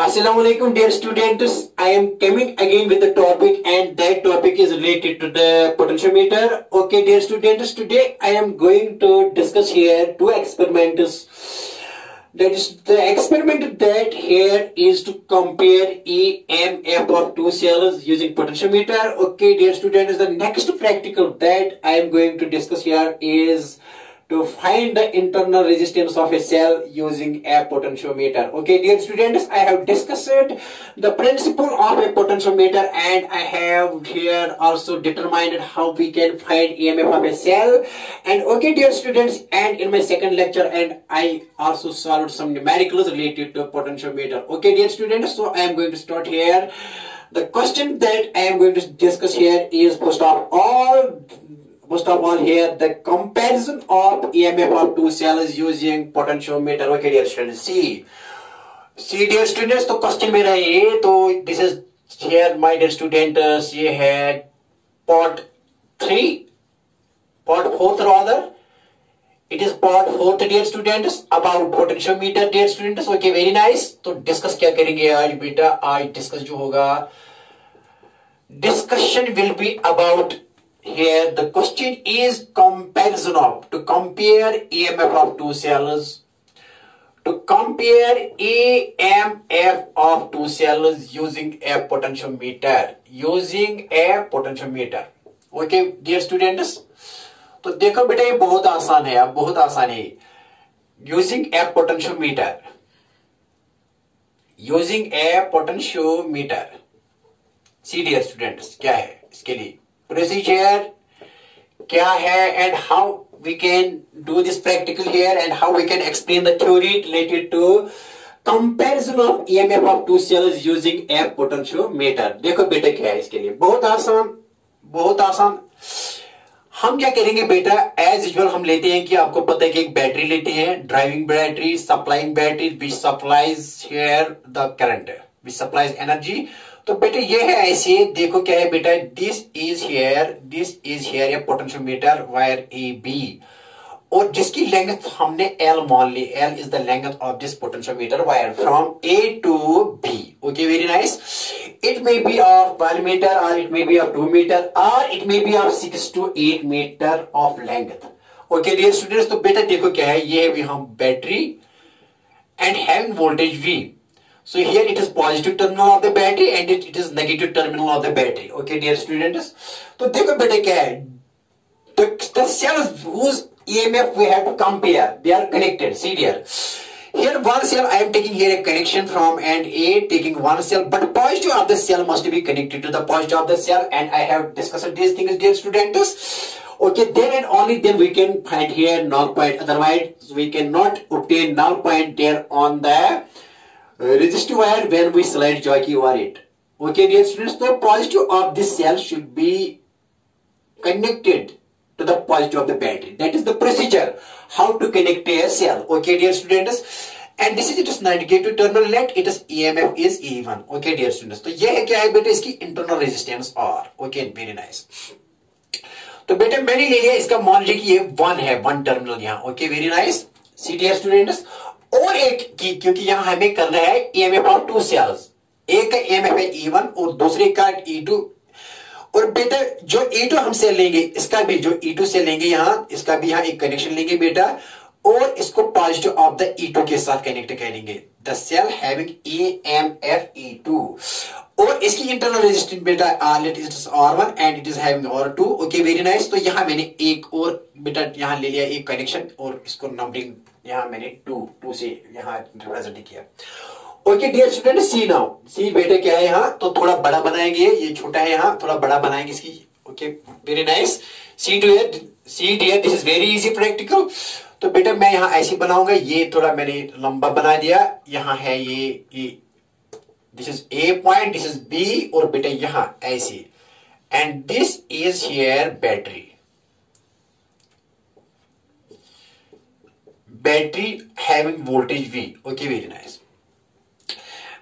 Assalamu alaikum dear students. I am coming again with the topic and that topic is related to the potentiometer. Okay dear students, today I am going to discuss here two experiments. That is the experiment that here is to compare EMF of two cells using potentiometer. Okay dear students, the next practical that I am going to discuss here is to find the internal resistance of a cell using a potentiometer. Okay dear students, I have discussed the principle of a potentiometer and I have here also determined how we can find EMF of a cell. And okay dear students, and in my second lecture and I also solved some numericals related to potentiometer. Okay dear students, so I am going to start here. The question that I am going to discuss here is first of all here the comparison of EMF of two cells using potentiometer. Okay dear students, see dear students, तो question मेरा ये तो this is here my dear students, ये है part 4th rather, it is part 4th dear students about potentiometer dear students. Okay very nice. तो discuss क्या करेंगे आज बेटा, आज डिस्कस जो होगा, discussion will be about here the question is comparison of, to compare EMF of two cells, to compare EMF of two cells using a potentiometer, okay dear students. तो देखो बेटा ये बहुत आसान है, बहुत आसान है, using a potentiometer, see dear students क्या है इसके लिए procedure क्या है and how we can do this practical here and how we can explain the theory related to comparison of EMF of two cells using a potentiometer. देखो बेटा क्या है इसके लिए, बहुत आसान. हम क्या करेंगे बेटा, एज यूजुअल हम लेते हैं कि आपको पता है कि एक बैटरी लेते हैं, driving battery, supplying battery which supplies here the current, which supplies energy. तो बेटा ये है ऐसे, देखो क्या है बेटा, this is here a potentiometer wire A B और जिसकी लेंथ हमने L मान ली, L is the length of this potentiometer wire from A to B. Okay very nice. It may be of 12 metre और it may be of 2 metre और it may be of 6 to 8 meter of length. Okay dear students, तो बेटा देखो क्या है, ये है हम battery and having voltage V. So here it is positive terminal of the battery and it is negative terminal of the battery. Okay dear students, तो देखो बेटा क्या है, the cells whose EMF we have to compare, they are connected. See dear, here one cell I am taking here a connection from and A taking one cell, but positive of the cell must be connected to the positive of the cell and I have discussed these things dear students. Okay, then and only then we can find here null point, otherwise we cannot obtain null point there on the resistive wire when we slide jockey over it. Okay dear students, so positive of this cell should be connected to the positive of the battery. That is the procedure how to connect a cell. Okay dear students, and this is it is negative terminal, let it is EMF is E1. Okay dear students, तो ये है क्या है बेटा, इसकी internal resistance R. Okay very nice. तो बेटा मैंने ले लिया, इसका मान लीजिए कि ये 1 है, 1 टर्मिनल यहाँ. Okay very nice. See dear students, और एक की, क्योंकि यहां हमें करना है EMF ऑफ टू सेल्स, एक का EMF है E1 और दूसरे का E2. और बेटा जो E2 हम सेल लेंगे, इसका भी जो E2 सेल लेंगे यहां, इसका भी यहां एक कनेक्शन लेंगे बेटा और इसको पॉजिटिव ऑफ द E2 के साथ कनेक्ट करेंगे. The cell having EMF E2 और इसकी इंटरनल रेजिस्टेंस बेटा let it is R1 and it is having R2. Okay very nice. तो यहां मैंने एक और बेटा यहां ले लिया एक कनेक्शन और इसको नंबरिंग यहां मैंने 2 से यहां रिप्रेजेंट किया. ओके डियर स्टूडेंट, सी नाउ, सी बेटा क्या है यहां, तो थोड़ा बड़ा बनाएंगे, ये छोटा है यहां, थोड़ा बड़ा बनाएंगे इसकी. Okay very nice. See dear, this is very easy practical. तो बेटा मैं यहां ऐसे बनाऊंगा, ये थोड़ा मैंने लंबा बना दिया, यहां है ये this is a point, this is b और बेटा यहां ऐसे, and this is here battery having voltage V. Okay very nice.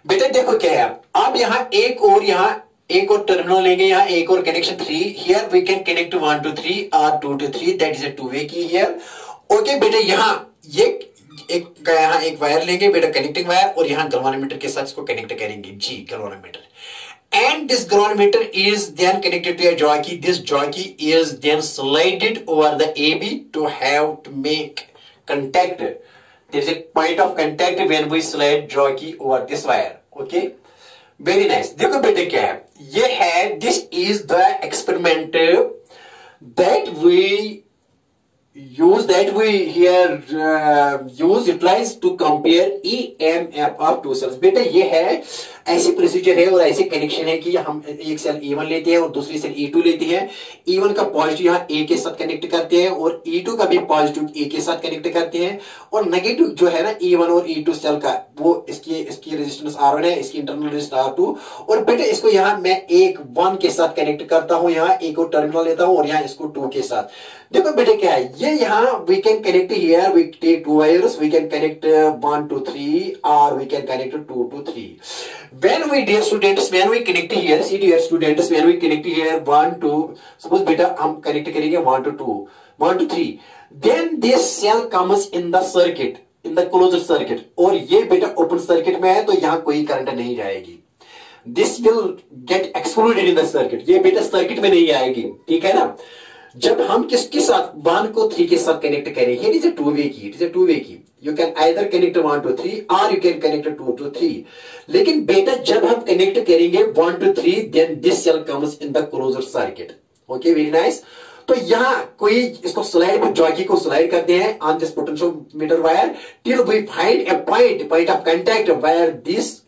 बेटा देखो क्या है, अब यहां एक और टर्मिनल लेंगे, यहां एक और connection 3. Here we can connect 1 to 3 और 2 to 3, that is a two way की हियर. ओके बेटा यहां ये एक यहाँ एक वायर लेंगे बेटा, कनेक्टिंग वायर, और यहाँ गैल्वेनोमीटर के साथ इसको कनेक्ट करेंगे जी, galvanometer. And this galvanometer is then connected to a jockey. This jockey is then slided over the AB to have to make contact. There is a point of contact when we slide jockey over this wire. Okay, very nice. देखो बेटे क्या है, ये है, this is the experiment that we utilize to compare EMF of two cells. बेटा ये है, ऐसी प्रोसीजर है और ऐसे कनेक्शन है कि हम एक सेल E1 लेते हैं और दूसरी सेल E2 लेते हैं. E1 का पॉजिटिव यहाँ A के साथ कनेक्ट करते हैं और E2 का भी पॉजिटिव A के साथ कनेक्ट करते हैं, और नेगेटिव जो है ना E1 और E2 सेल का, वो इसकी रेजिस्टेंस R1 है, इसकी इंटरनल रेजिस्टेंस R2. और बेटा इसको यहाँ मैं एक 1 के साथ कनेक्ट करता हूँ, यहाँ एक और टर्मिनल लेता हूँ और यहाँ इसको 2 के साथ. देखो बेटे क्या है, ये यहाँ we can connect here, we take 2 wires, we can connect 1 to 3 or we can connect 2 to 3. When we dear students, when we connect here, see dear students, when we connect here 1 to, suppose बेटा हम connect करेंगे 1 to 2, 1 to 3, then this cell comes in the circuit, in the closed circuit, और ये बेटा open circuit में है तो यहाँ कोई करंट नहीं जाएगी. This will get excluded in the circuit, ये बेटा सर्किट में नहीं आएगी, ठीक है ना. जब हम किसके साथ 1 को 3 के साथ कनेक्ट करें, here is a two-way key, it is a two-way key. You can either connect 1 to 3 or you can connect 2 to 3. लेकिन बेटा जब हम कनेक्ट करेंगे 1 to 3, then this cell comes in the closed circuit. Okay, very nice. तो यहाँ कोई इसको slide, jockey को स्लाइड करते हैं on this potentiometer wire till we find a point of contact where this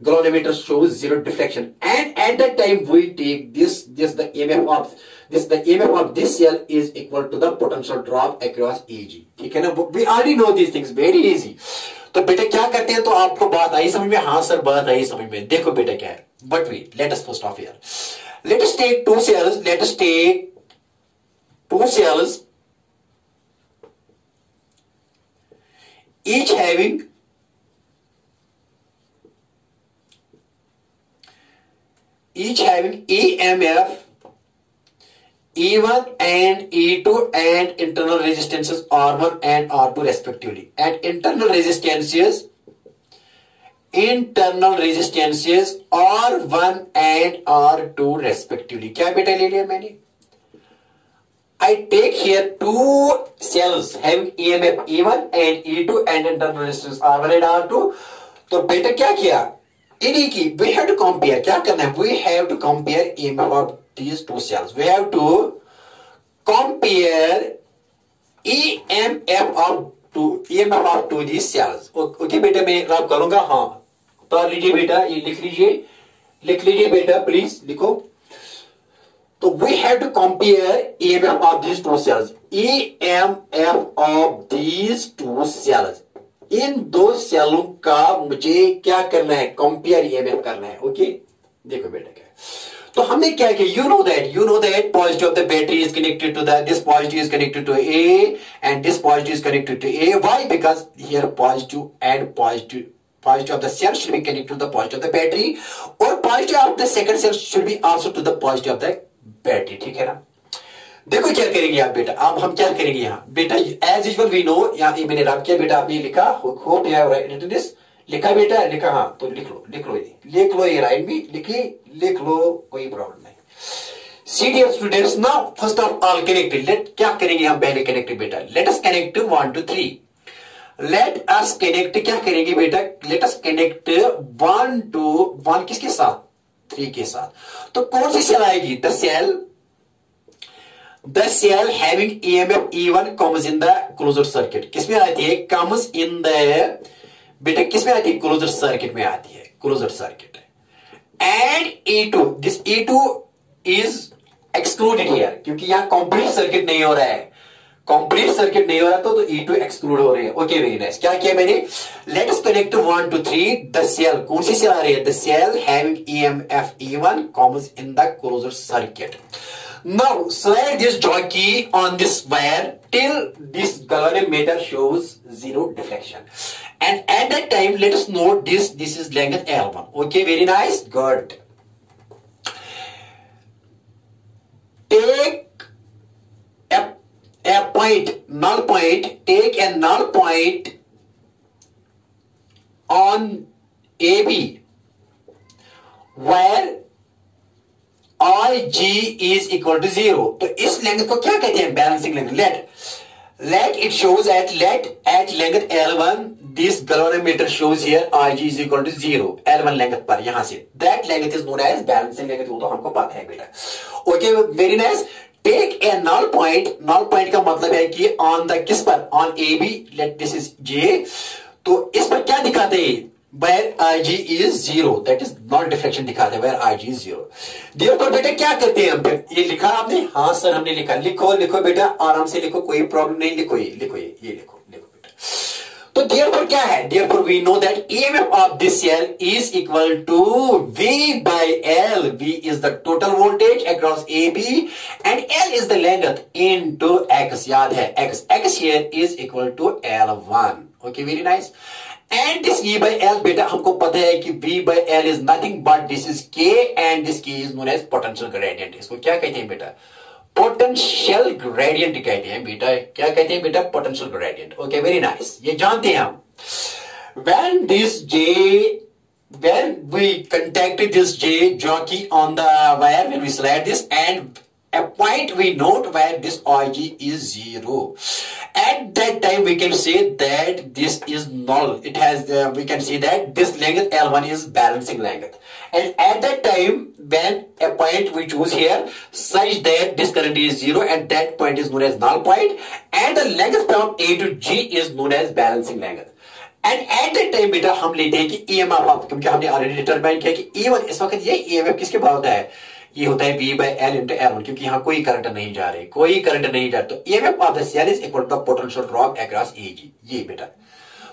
galvanometer shows zero deflection, and at that time we take the EMF of this cell is equal to the potential drop across EG. ठीक है ना, we already know these things, very easy. तो बेटा क्या करते हैं, तो आपको बात आई समझ में? हाँ सर बात आई समझ में. देखो बेटा क्या है, but wait, let us first off here, let us take two cells each having EMF E1 and E2 and internal resistances R1 and R2 respectively, and internal resistances R1 and R2 respectively. क्या बेटा ले लिया मैंने? I take here two cells having EMF E1 and E2 and internal resistance R1 and R2. तो बेटा क्या किया, इन्हीं की we have to compare. क्या करना है, we have to compare EMF of these two cells. We have to compare EMF of two these cells. Okay बेटा मैं रब करूंगा. हाँ तो लीजिए बेटा, ये लिख लीजिए बेटा, प्लीज लिखो. तो we have to compare EMF of these two cells. EMF of these two cells. इन दो सेलों का मुझे क्या करना है, कंपेयर EMF करना है. ओके देखो बेटा क्या है, तो हमने क्या किया, you know that positive of the battery is connected to this positive is connected to A and this positive is connected to A. Why? Because here positive of the cell should be connected to the positive of the battery, or positive of the second cell should be also to the positive of the battery. ठीक है ना. देखो क्या करेंगे आप बेटा, अब हम क्या करेंगे यहाँ बेटा, एज यूजुअल वी नो, यहाँ मैंने रब किया बेटा, आपने लिखा, hope you have written this, लिखा बेटा, लिखा. हाँ तो लिख लो ये राइट में लिख लो, कोई प्रॉब्लम नहीं. See dear students, now first of all connect, let क्या करेंगे हम पहले कनेक्ट बेटा, let us connect 1 to 3. Let us connect क्या करेंगे बेटा, लेट अस कनेक्ट 1 to 1 किसके साथ, 3 के साथ. तो कौन सी सेल आएगी, the cell having EMF E1 comes in the closed circuit. किसमें आती है, comes in the बेटा किसमें आती है, closed circuit में आती है, closed circuit. And E2, this E2 is excluded here, क्योंकि यहाँ complete circuit नहीं हो रहा है, तो E2 exclude हो रही है. Okay, very nice. क्या किया मैंने, let us connect 1 to 3. the cell, कौन सी सेल आ रही है, the cell having EMF E1 comes in the closed circuit. Now slide this jockey on this wire till this galvanometer shows zero deflection, and at that time let us note this is length L1. Okay, very nice, good. Take a null point, take a null point on AB where IG is equal to 0. तो इस length को क्या कहते हैं? Balancing length. Let it shows at length L1 this galvanometer shows here IG is equal to 0 L1 length पर यहां से. That length is known as balancing length. वो तो हमको पता है बेटा. Okay very nice. Take a null point. null point का मतलब है कि ऑन द किस पर? On AB. Let this is J. तो इस पर क्या दिखाते हैं? where IG is 0, that is non diffraction दिखाते हैं. where IG is 0. Therefore बेटा क्या करते हैं हम? ये लिखा आपने? हाँ सर हमने लिखा. लिखो बेटा, आराम से लिखो, कोई प्रॉब्लम नहीं. लिखो ये लिखो बेटा. तो therefore क्या है? Therefore we know that EMF of this cell is equal to V by L. V is the total voltage across AB and L is the length into X. याद है X here is equal to L1. Okay, very nice. And this V by L बेटा हमको पता है कि V by L is nothing but this is K and this K is known as potential gradient. इसको क्या कहते हैं बेटा? Potential gradient कहते हैं बेटा. क्या कहते हैं बेटा? Potential gradient. Okay, very nice. ये जानते हैं हम. When we contacted this J jockey on the wire, when we slide this and a point we note where this IG is 0. At that time we can say that this is null. It has we can see that this length L1 is balancing length. And at that time when a point we choose here such that this current is 0 and that point is known as null point and the length from A to G is known as balancing length. And at that time बेटा हम लेते हैं कि EMF, क्योंकि हमने already determine किया कि E1 इस वक्त ये EMF किसके बराबर होता है? ये होता है V by L into L1, क्योंकि यहाँ कोई करंट नहीं जा रही, तो EMF of the cell is equal to the potential drop across AG. ये बेटा.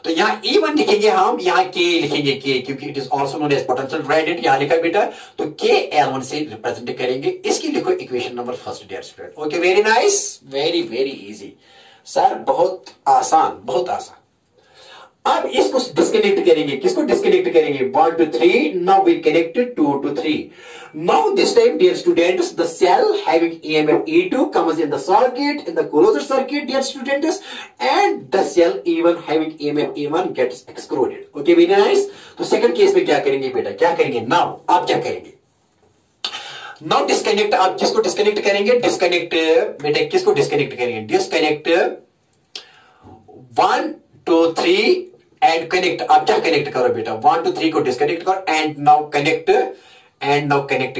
तो यहाँ E1 लिखेंगे हम, यहाँ K लिखेंगे K, क्योंकि it is also known as potential gradient. यहाँ लिखा बेटा, तो K L1 से रिप्रेजेंट करेंगे. इसकी लिखो equation number first dear student. Okay, very nice, very easy sir, बहुत आसान. अब इसको डिस्कनेक्ट करेंगे. किसको डिस्कनेक्ट करेंगे? 1 to 3. Now we connected 2 to 3. Now this time dear students, the cell having EMF E2 comes in the circuit, in the closed circuit dear students, and the cell E1 having EMF E1 gets excluded. Okay, very nice. तो second case में क्या करेंगे बेटा? क्या करेंगे? Now आप क्या करेंगे? Now disconnect. आप किसको डिस्कनेक्ट करेंगे? डिस्कनेक्ट बेटा किसको डिस्कनेक्ट करेंगे? Disconnect 1 2 3 and connect. आप क्या कनेक्ट करो बेटा? 1 2 3 को डिस्कनेक्ट करो एंड नाउ कनेक्ट.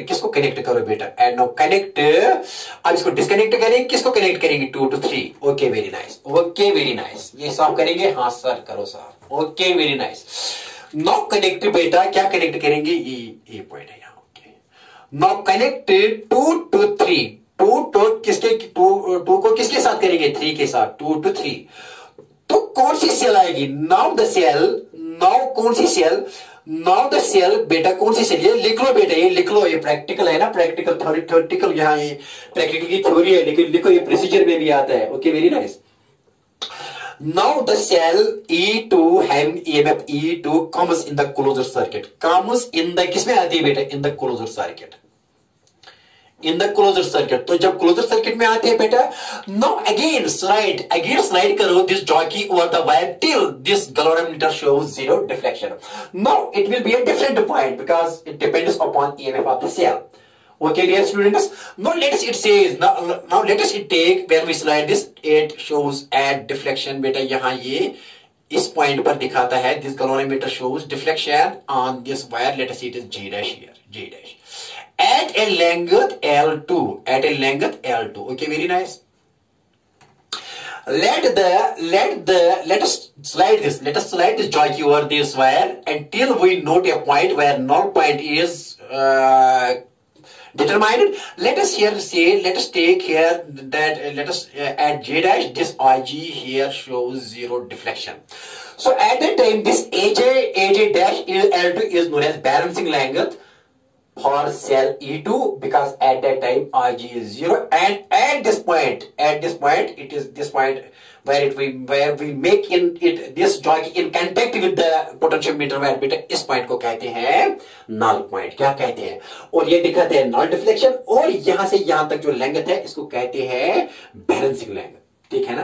किसको कनेक्ट करो बेटा? And now connect. अब इसको डिस्कनेक्ट करेंगे. किसको कनेक्ट करेंगे? 2 to 3. Okay, very nice. ये सॉल्व करेंगे? हाँ सर करो sir. Okay, very nice. Now connect बेटा क्या कनेक्ट करेंगे? ये पॉइंट है यहाँ. Okay, now connect 2 to 3. 2 को किसके साथ करेंगे? 3 के साथ. 2 to 3. तो कौन सी सेल आएगी? नाउ द सेल बेटा कौन सी सेल? ये लिख लो बेटा, ये लिख लो. ये प्रैक्टिकल है ना, प्रैक्टिकल थ्योरेटिकल, यहाँ ये प्रैक्टिकल की थ्योरी है, लेकिन लिखो ये प्रोसीजर में भी आता है. Okay, very nice. Now the cell E2 having EMF E2 comes in the closed circuit. किसमें आती है बेटा? in the closed circuit. तो जब क्लोजर सर्किट में आते हैं बेटा, now again slide करो this jockey over the wire till this galvanometer shows 0 deflection. Now it will be a different point because it depends upon EMF of the cell. Okay, dear students. Now let us take when we slide this, it shows at deflection बेटा. यहाँ ये इस point पर दिखाता है this galvanometer shows deflection on this wire. Let us see it is G dash here, G dash. At a length L2. Okay, very nice. Let us slide this jockey over this wire until we note a point where null point is determined. Let us take here that at J dash this IG here shows 0 deflection. So at that time this AJ dash L2 is known as balancing length for cell E2 because at that time IG is 0, and at this point it is this point where we make this jockey in contact with the potentiometer where बेटा इस point को कहते हैं null point. क्या कहते हैं? और ये दिखाते हैं null deflection, और यहां से यहां तक जो लेंथ है इसको कहते हैं balancing length. ठीक है ना,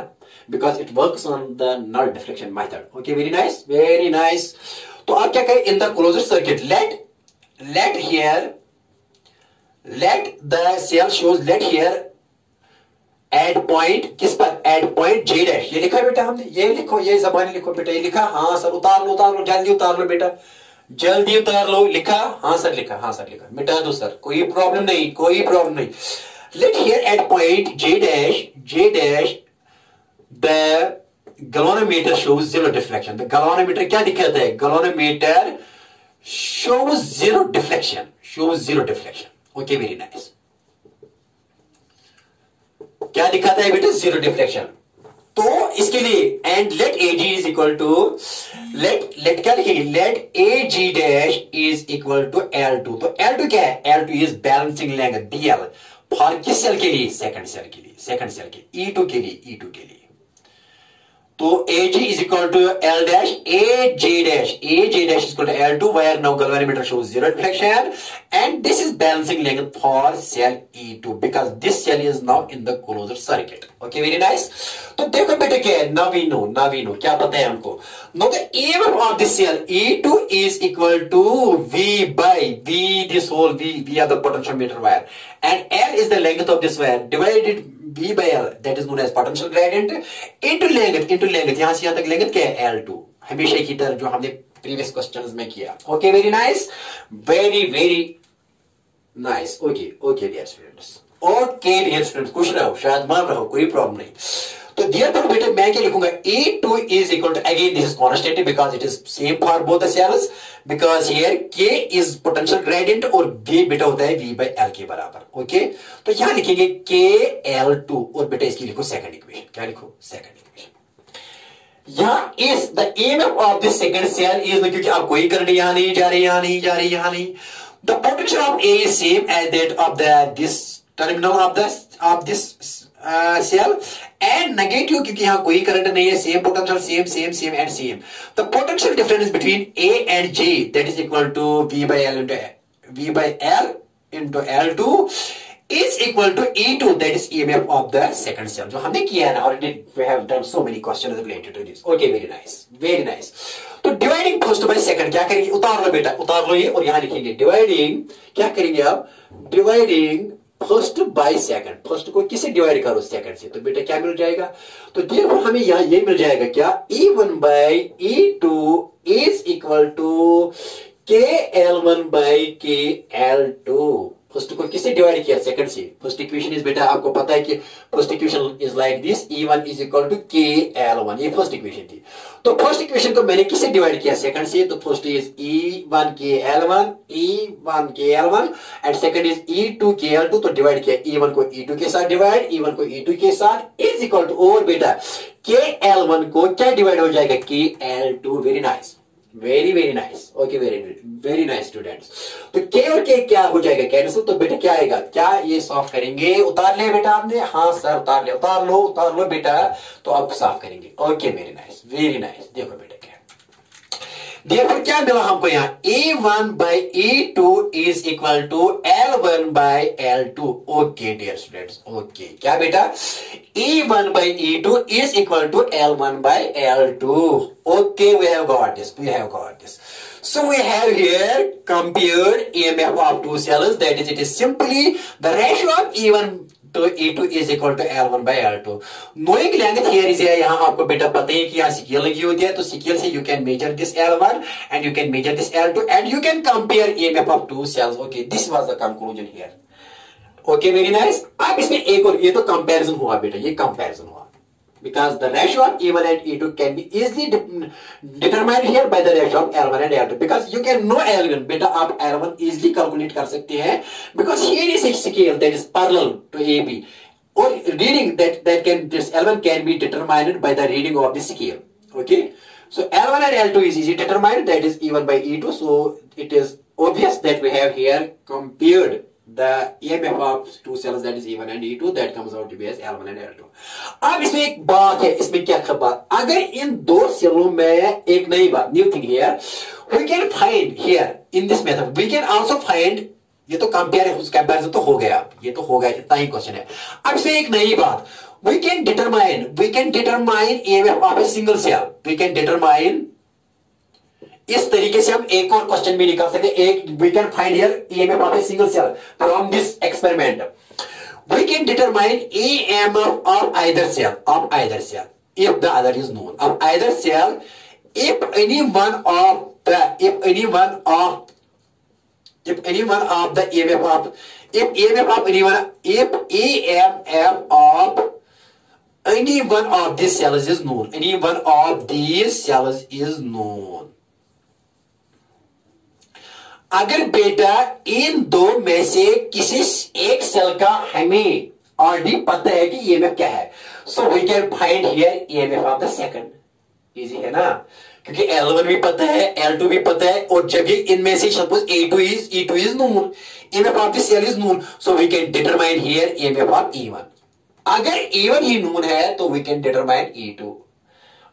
because it works on the null deflection method. Okay, very nice, very nice. तो आप क्या करें, in the closed circuit let here let the cell shows let here at point, किस पर, एट पॉइंट जे डैश। ये लिखा है बेटा हमने, ये लिखो, ये जबानी लिखो बेटा, ये लिखा, हाँ सर उतार लो जल्दी उतार लो बेटा, जल्दी उतार लो। लिखा, हाँ सर लिखा, हाँ सर लिखा, मिटा दो सर, कोई प्रॉब्लम नहीं, कोई प्रॉब्लम नहीं। Let here at point j dash the galvanometer shows zero deflection. The galvanometer क्या दिखाता है, galvanometer shows zero deflection. Okay, very nice. क्या दिखाता है बेटा, जीरो डिफ्लेक्शन। तो इसके लिए and let a g is equal to let क्या लिखेंगे, let a g dash is equal to L2। तो L2 क्या है, L2 is balancing length DL for किस सेल के लिए, सेकंड सेल के लिए, E2 के लिए। तो AG is equal to L dash, AJ dash is equal to L2, where now galvanometer shows zero deflection, and this is balancing length for cell E2 because this cell is now in the closed circuit. Okay, very nice. तो देखो बेटे क्या है, now we know क्या पता है हमको। Now the EMF of this cell E2 is equal to V by V, this whole V are the potentiometer wire, and L is the length of this wire divided V by L, that is known as potential gradient into length, यहां से यहां तक length क्या है, L2, हमेशा की तरह जो हमने प्रीवियस क्वेश्चंस में किया। Okay, very nice, very nice. Okay dear students, खुश रहो, शायद मान रहो, कोई प्रॉब्लम नहीं। तो therefore बेटे मैं क्या लिखूंगा, E2 is equal to, again this is quantitative because it is same for both the cells, because here K is potential gradient और V बेटा होता है V by L के बराबर। ओके, तो यहां लिखेंगे KL2 और बेटा इसकी लिखो सेकंड इक्वेशन। क्या लिखो, सेकंड इक्वेशन। यहां is the EMF of this second cell is, क्योंकि आप कोई करंट यहां नहीं जा रही, the potential of A is same as that of this terminal of this cell and negative, क्योंकि यहां कोई करंट नहीं है, same potential, same and same. The potential difference between A and J that is equal to V by L into L2 is equal to E2, that is EMF of the second cell, जो हमने किया है ना already, we have done so many questions related to this. Okay, very nice. तो dividing first by second क्या करेंगे, उतार लो बेटा, उतार लो ये, और यहां लिखेंगे डिवाइडिंग, क्या करेंगे आप, dividing first by second, first को किससे डिवाइड करो, सेकंड से, तो बेटा क्या मिल जाएगा, तो देखो हमें यहां ये मिल जाएगा क्या, E1 by E2 is equal to KL1 by KL2। First को किससे डिवाइड किया, सेकंड से। फर्स्ट इक्वेशन इज बेटा आपको पता है कि first equation is like this, E1 is equal to KL1, ये फर्स्ट इक्वेशन थी। तो फर्स्ट इक्वेशन को मैंने किससे डिवाइड किया, सेकंड से, तो first is E1 KL1 and second is E2 KL2, तो डिवाइड किया, E1 को E2 के साथ डिवाइड, E1 को E2 के साथ इज इक्वल टू, और बेटा KL1 को क्या डिवाइड हो जाएगा, KL2। Very nice, very nice. Okay, very nice students. तो K और K क्या हो जाएगा, कैंसिल, तो बेटा क्या आएगा, क्या ये सॉल्व करेंगे, उतार ले बेटा आपने, हाँ सर उतार लो बेटा, तो आप सॉल्व करेंगे। Okay, very nice. देखो बेटा क्या, देखो क्या मिला हमको यहाँ, E1 by E2 is equal to L1 by L2। Okay dear students, okay, क्या बेटा, E1 by E2 is equal to L1 by L2। Okay, we have got this. So we have here compared EMF of two cells, that is, it is simply the ratio of E1 to E2 is equal to L1 by L2। Knowing length here is here, यहाँ आपको बेटा पता है कि यहाँ scale लगी होती है, तो स्केल से you can measure this L1 and you can measure this L2 and you can compare EMF of two cells। Okay, this was the conclusion here। Okay, very nice। अब इसमें एक और, ये तो कंपैरिजन हुआ बेटा, ये कंपैरिजन हुआ, because the ratio of E1 and E2 can be easily determined here by the ratio of L1 and L2, because you can know L1, बेटा आप L1 easily calculate कर सकते हैं, because here is a scale that is parallel to AB, or reading that can, this L1 can be determined by the reading of the scale। Okay, so L1 and L2 is easily determined, that is E1 by E2, so it is obvious that we have here compared the EMF of two cells, that is E1 and E2, that comes out to be as L1 and L2। अब इसमें एक बात है, इसमें क्या खबर, अगर इन दो सेलों में एक नई बात, new thing here, we can find here in this method, we can also find, ये तो कंपेरिजन तो हो गया, ये तो हो गया, इतना ही क्वेश्चन है। अब इसमें एक नई बात, we can determine EMF of a single cell. We can determine, इस तरीके से हम एक और क्वेश्चन भी निकाल सकते हैं. एक we can find here EMF of a single cell from this experiment. We can determine EMF of either cell, if the other is known. Of either cell, if any one of the EMF of any one of these cells is known. Any one of these cells is known. अगर बेटा इन दो में से किसी एक cell का हमें already पता है कि ईएमएफ क्या है, so we can find here EMF of the second. Easy है ना, क्योंकि L1 भी पता है, L2 भी पता है, और जब इनमें से suppose E2 is known, EMF of the cell is known, so we can determine here EMF of E1. अगर E1 ही नोन है तो we can determine E2.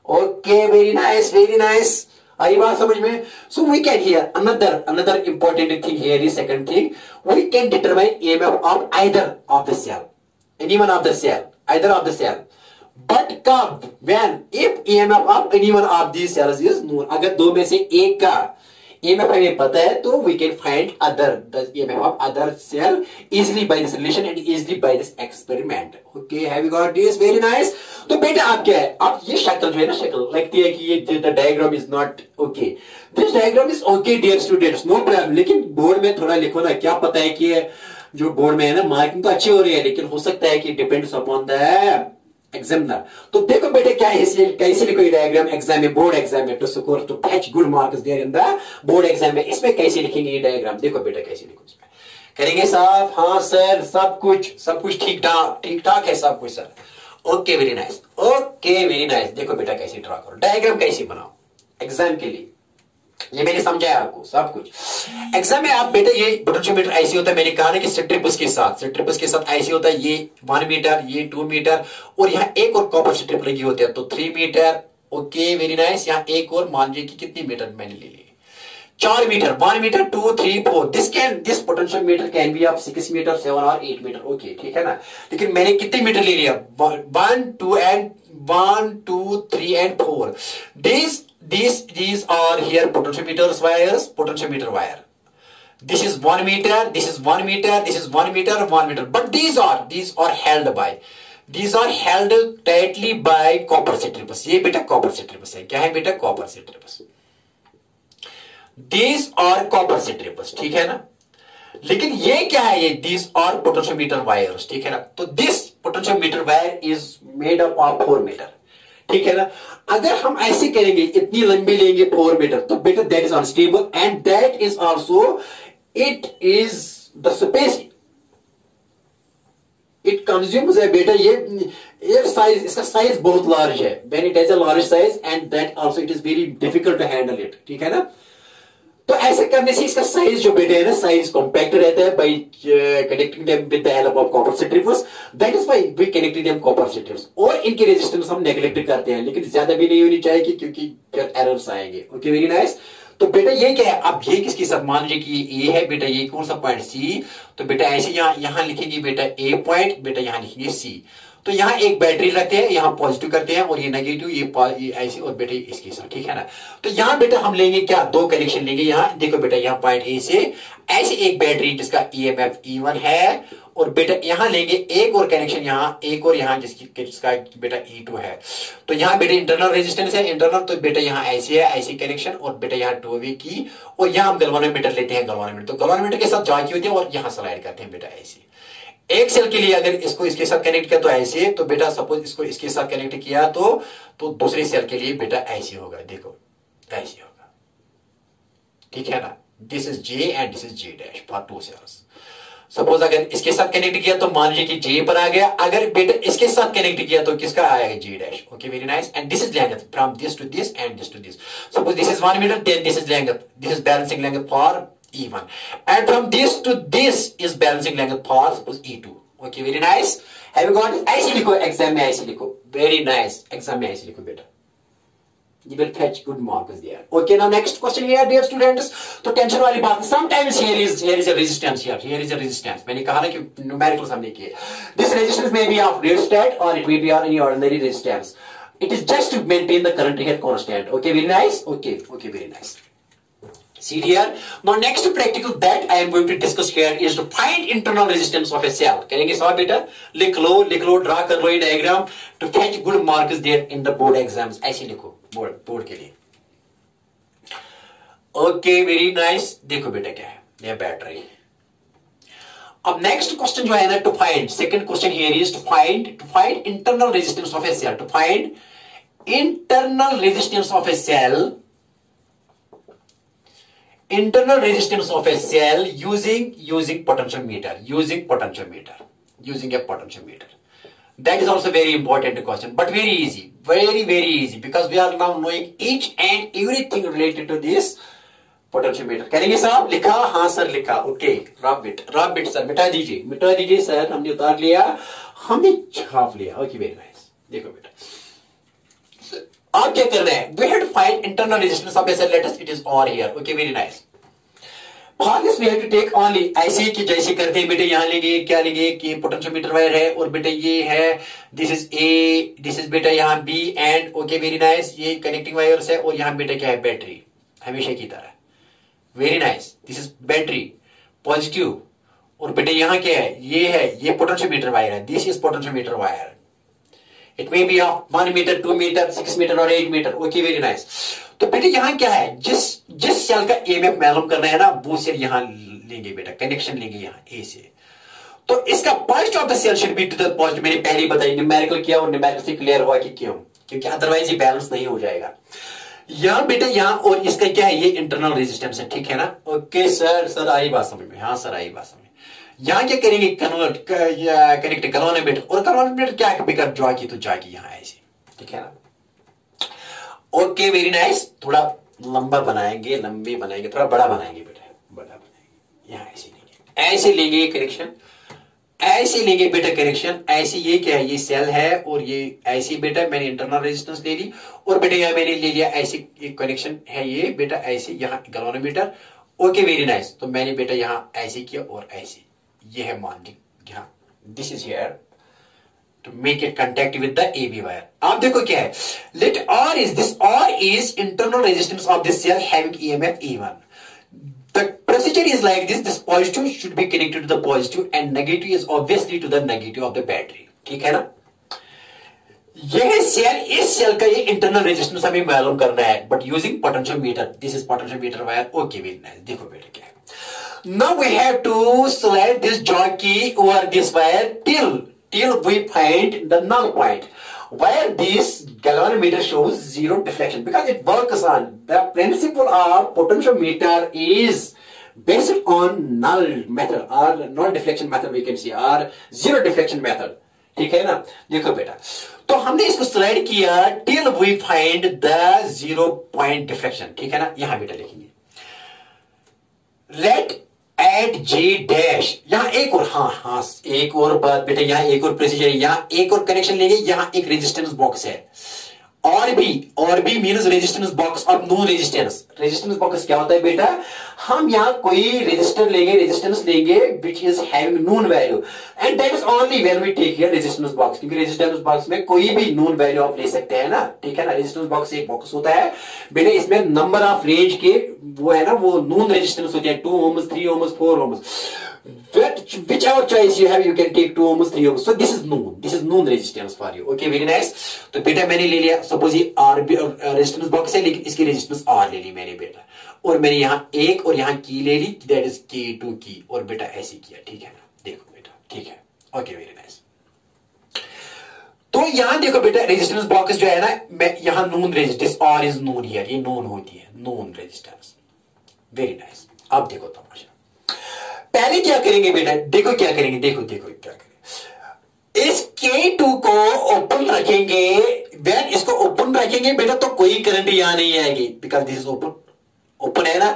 Okay, very nice, very nice. आई बात समझ में? So we can here another important thing here is second thing, we can determine EMF of either of the cell, any one of the cell, either of the cell. But कब? when if EMF of any one of these cells is known. अगर दो में से एक का EMF हमें पता है तो we can find the EMF of other cell easily by this relation and easily by this experiment. Okay, have you got this? Very nice. तो बेटा आप क्या है, आप ये शक्ल जो है ना, शक्ल लगती है कि ये the diagram is not okay. This diagram is okay dear students, no problem. लेकिन बोर्ड में थोड़ा लिखो ना, क्या पता है कि जो बोर्ड में है ना मार्किंग तो अच्छी हो रही है, लेकिन हो सकता है कि डिपेंड्स अपॉन द एग्जामिनर. तो देखो बेटे क्या है, कैसे लिखो ये डायग्राम एग्जाम में, बोर्ड एग्जाम में, to score to fetch good marks there in the board exam में. इसमें कैसे लिखेंगे ये डायग्राम, देखो बेटा कैसे लिखो. इसमें करेंगे साहब? हाँ सर, सब कुछ ठीक ठाक है सब कुछ sir. Okay, very nice. Okay, very nice. देखो बेटा कैसे ड्रा करो, डायग्राम कैसे बनाओ एग्जाम के लिए, ये मैंने समझाया आपको सब कुछ. एग्जाम में आप बेटा ये पोटेंशियोमीटर ऐसे होता है, मैंने कहा ना कि स्ट्रिप्स के साथ ऐसे होता है. ये 1 मीटर, ये 2 मीटर, और यहाँ एक और कॉपर स्ट्रिप लगी होती है तो 3 मीटर. Okay, very nice. यहाँ एक और मान लीजिए कि कितनी मीटर मैंने ले ली, 4 metre. 1 metre, 2, 3, 4. This potentiometer can be of 6 metre, 7 और 8 मीटर. ओके, ठीक है ना. लेकिन मैंने कितने मीटर ले लिया, 1, 2, 3 and 4. These are here potentiometer wire. This is 1 meter, this is 1 meter, this is 1 meter, 1 meter. But these are held tightly by copper strips. ये बेटा copper strips है. क्या है बेटा? copper strips. These are copper strips, ठीक है ना. लेकिन ये क्या है, ये these are potentiometer wires, ठीक है ना. तो this potentiometer wire is made up of 4 meter, ठीक है ना. अगर हम ऐसे करेंगे, इतनी लंबी लेंगे 4 मीटर, तो बेटा that is unstable and that is also it is the space it consumes है बेटा. ये साइज, इसका साइज बहुत लार्ज है, when it has a large size and that also it is very difficult to handle it, ठीक है ना. तो ऐसे करने से इसका साइज जो बेटा है ना, साइज कॉम्पैक्ट रहता है by connecting them with the help of copper strips. That is why we connected them copper strips. और इनकी रेजिस्टेंस हम नेग्लेक्ट करते हैं, लेकिन ज्यादा भी नहीं होनी चाहिए क्योंकि एरर्स आएंगे. Okay, very nice. तो बेटा ये क्या है, अब ये किसके साथ, मान लीजिए कि ये है बेटा, ये कौन सा पॉइंट सी, तो बेटा ऐसे यहां लिखेंगे बेटा ए पॉइंट, बेटा यहां लिखेंगे सी. तो यहाँ एक बैटरी रखते हैं, यहाँ पॉजिटिव करते हैं और ये नेगेटिव, ये ऐसे, और बेटे इसके साथ, ठीक है ना. तो यहाँ बेटा हम लेंगे क्या, 2 कनेक्शन लेंगे. यहाँ देखो बेटा, यहाँ पॉइंट ए से ऐसे एक बैटरी जिसका EMF E1 है, और बेटा यहाँ लेंगे एक और कनेक्शन, यहाँ एक और यहाँ जिसका बेटा E2 है. तो यहाँ बेटा इंटरनल रेजिस्टेंस है, इंटरनल, तो बेटा यहाँ ऐसे है, ऐसी कनेक्शन, और बेटा यहाँ 2V की, और यहाँ हम गैल्वानोमीटर लेते हैं, गैल्वानोमीटर. तो गैल्वानोमीटर के साथ जॉइंट होती है और यहाँ स्लाइड करते हैं बेटा ऐसे. एक सेल के लिए अगर इसको इसके साथ कनेक्ट किया तो ऐसे, तो बेटा सपोज इसको इसके साथ कनेक्ट किया तो दूसरे सेल के लिए बेटा ऐसे होगा, देखो ऐसे होगा, ठीक है ना. This is J and this is J dash for 2 cells. Suppose अगर इसके साथ कनेक्ट किया तो मान लीजिए कि J पर आ गया. अगर बेटा इसके साथ कनेक्ट किया तो किसका आएगा, J dash. Okay, very nice. And this is length from this to this and this to this. Suppose this is 1 metre, then this is length, this is balancing length for E1, and from this to this is balancing length for suppose E2. Okay, very nice. Have you got? ऐसे लिखो exam में, ऐसे लिखो. Very nice. Exam में ऐसे लिखो बेटा. you will fetch good marks there. Okay, now next question here, dear students. तो टेंशन वाली बात, sometimes here is a resistance here is a resistance. मैंने कहा ना कि numericals हमने किए. This resistance may be of rheostat or it may be any ordinary resistance. It is just to maintain the current here constant. Okay, very nice. Okay, very nice. See here. Now next practical that I am going to discuss here is to find internal resistance of a cell. करेंगे सब बेटा, लिख लो, draw कर लो ये diagram to fetch good marks there in the board exams. ऐसे लिखो board के लिए. Okay, very nice. देखो बेटा क्या है, ये बैटरी. अब नेक्स्ट क्वेश्चन जो है ना, to find, second question here is to find internal resistance of a cell. To find internal resistance of a cell. Internal resistance of a cell using potentiometer. Using a potentiometer. That is also very important question, but very easy, very easy, because we are now knowing each and everything related to this potentiometer. करेंगे साहब? लिखा? हाँ sir लिखा. Okay, रब bit sir मिटा दीजिए sir, हमने उतार लिया, हमने छाप लिया. Okay, very nice. देखो बेटा, आप क्या कर रहे हैं? We have to find internal resistance of a cell. Let us, it is R here. Okay, very nice. For this we have to take only ऐसे कि जैसे करते हैं बेटे, यहाँ लेंगे, क्या लेंगे कि पोटेंशियोमीटर वायर है और बेटे ये है, this is A, this is बेटा यहाँ B end. Okay, very nice. ये कनेक्टिंग वायर्स है और यहाँ बेटा क्या है? बैटरी, हमेशा की तरह. Very nice. This is battery positive और बेटे यहाँ क्या है? ये पोटेंशियोमीटर वायर है. This is potentiometer wire. It may be of 1 meter, 2 meter, 6 meter or 8 meter. Okay, very nice. तो बेटे यहाँ क्या है? जिस सेल का EMF मालूम करना है ना, वो सेल यहाँ लेंगे बेटा, कनेक्शन लेंगे यहाँ ए से. तो इसका positive of the cell should be to the positive. मैंने पहले ही बताया, न्यूमेरिकल किया और न्यूमेरिकल से क्लियर हुआ कि क्यों, क्योंकि अदरवाइज ये बैलेंस नहीं हो जाएगा. यहाँ बेटा यहाँ और इसका क्या है? ये इंटरनल रेजिस्टेंस है. ठीक है ना? ओके सर आई बात समझ में. हाँ सर, आई बात समझ में. यहाँ क्या करेंगे? Connect galvanometer. और गैल्वेनोमीटर क्या है? बेटा जॉकी, तो जॉकी यहाँ ऐसे. ठीक है ना? Okay, very nice. थोड़ा लंबा बनाएंगे, थोड़ा बड़ा बनाएंगे बेटा, बड़ा बनाएंगे. यहाँ ऐसे लेंगे कनेक्शन, ऐसे लेंगे बेटा कनेक्शन, ऐसे. ये क्या है? ये सेल है और ये ऐसे बेटा मैंने इंटरनल रेजिस्टेंस ले ली और बेटा यहाँ मैंने ले लिया ऐसे, एक कनेक्शन है ये बेटा ऐसे, यहाँ गैल्वेनोमीटर. Okay, very nice. तो मैंने बेटा यहाँ ऐसे किया और ऐसे, ये है मान ली यहाँ, this is here to make it contact with the AB wire. आप देखो क्या है? Let R is this, R is internal resistance of this cell having EMF E1. The procedure is like this. This positive should be connected to the positive and negative is obviously to the negative of the battery. ठीक है ना? यह cell, इस cell का ये internal resistance हमें मालूम करना है, but using potentiometer. This is potentiometer wire. Okay, very nice. देखो बेटा क्या है? Now we have to select this jockey over this wire till we find the null point where this galvanometer shows zero deflection, because it works on the principle of potentiometer is based on null method or null deflection method, we can see, or zero deflection method. ठीक है ना? देखो बेटा, तो हमने इसको slide किया till we find the zero point deflection. ठीक है ना? यहां बेटा लिखेंगे let एट J डैश. यहां एक और, हाँ एक और बात बेटा, यहां एक और प्रोसीजर, यहां एक और कनेक्शन लेंगे. यहां एक रेजिस्टेंस बॉक्स है, और भी मीन्स रेजिस्टेंस बॉक्स और नो रेजिस्टेंस. रेजिस्टेंस बॉक्स क्या होता है बेटा? हम यहां कोई रेजिस्टेंस लेंगे which is having known value, and that is only when we take here resistance box, क्योंकि रेजिस्टेंस बॉक्स में कोई भी नोन वैल्यू आप ले सकते हैं ना. ठीक है ना? रेजिस्टेंस बॉक्स एक बॉक्स होता है बेटा, इसमें नंबर ऑफ रेंज के वो है ना, वो नोन रेजिस्टेंस होते हैं, 2 ohms, 3 ohms, 4 ohms. Whichever choice you have, you can take 2 ohms, 3 ohms. So this is known resistance for you. Okay, very nice. तो बेटा मैंने ले लिया, सपोज ये R रेजिस्टेंस बॉक्स है, लेकिन इसकी रेजिस्टेंस R ले ली मैंने बेटा, और मैंने यहाँ एक और यहाँ की ले ली, दैट इज K2 की, और बेटा ऐसे किया. ठीक है ना? देखो बेटा, ठीक है. Okay, very nice. तो यहां देखो बेटा, रेजिस्टेंस बॉक्स जो है ना, मैं यहाँ known resistance, R is known here, ये नोन होती है, नोन रेजिस्टेंस. Very nice. अब देखो तमाशा, पहले क्या करेंगे बेटा? देखो क्या करेंगे, देखो क्या करेंगे. इस K2 को ओपन रखेंगे. व्हेन इसको ओपन रखेंगे बेटा, तो कोई करंट यहां नहीं आएगी, बिकॉज दिस इज ओपन है ना.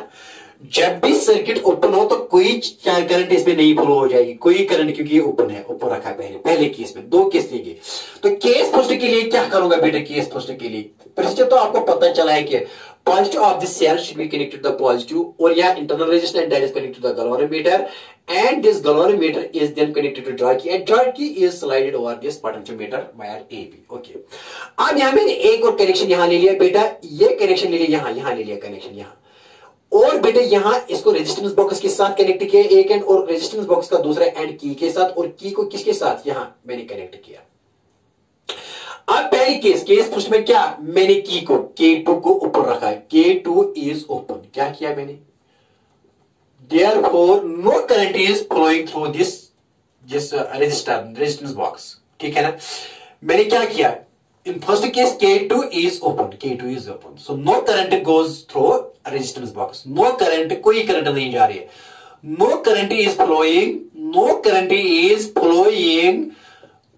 जब भी सर्किट ओपन हो तो कोई करंट इसमें नहीं फ्लो हो जाएगी, कोई करंट, क्योंकि ये ओपन है, ओपन रखा है पहले केस में। दो केस लेंगे, तो केस फर्स्ट के लिए क्या करूंगा बेटा? केस फर्स्ट के लिए प्रोसीजर तो आपको पता चला है कि positive of this cell should be connected to the positive, और यहाँ internal resistance that is connected to the galvanometer, and this galvanometer is then connected to jockey, and jockey is slided over this potentiometer wire AB। Okay, अब यहां मैंने एक और connection यहां ले लिया बेटा, ये कनेक्शन ले लिया, यहां ले लिया कनेक्शन यहां, और बेटे यहां इसको रेजिस्टेंस बॉक्स के साथ कनेक्ट किया एक एंड, और रेजिस्टेंस बॉक्स का दूसरा एंड की के साथ, और की को किसके साथ? यहां मैंने कनेक्ट किया। अब पहली केस फर्स्ट में क्या मैंने की को K2 को ऊपर रखा है, K2 इज ओपन, क्या किया मैंने? Therefore no current is flowing through this resistance box, ठीक है ना? मैंने क्या किया? In first case K2 is open, so no current goes through resistance box, no current, कोई करंट नहीं जा रही है, no current is flowing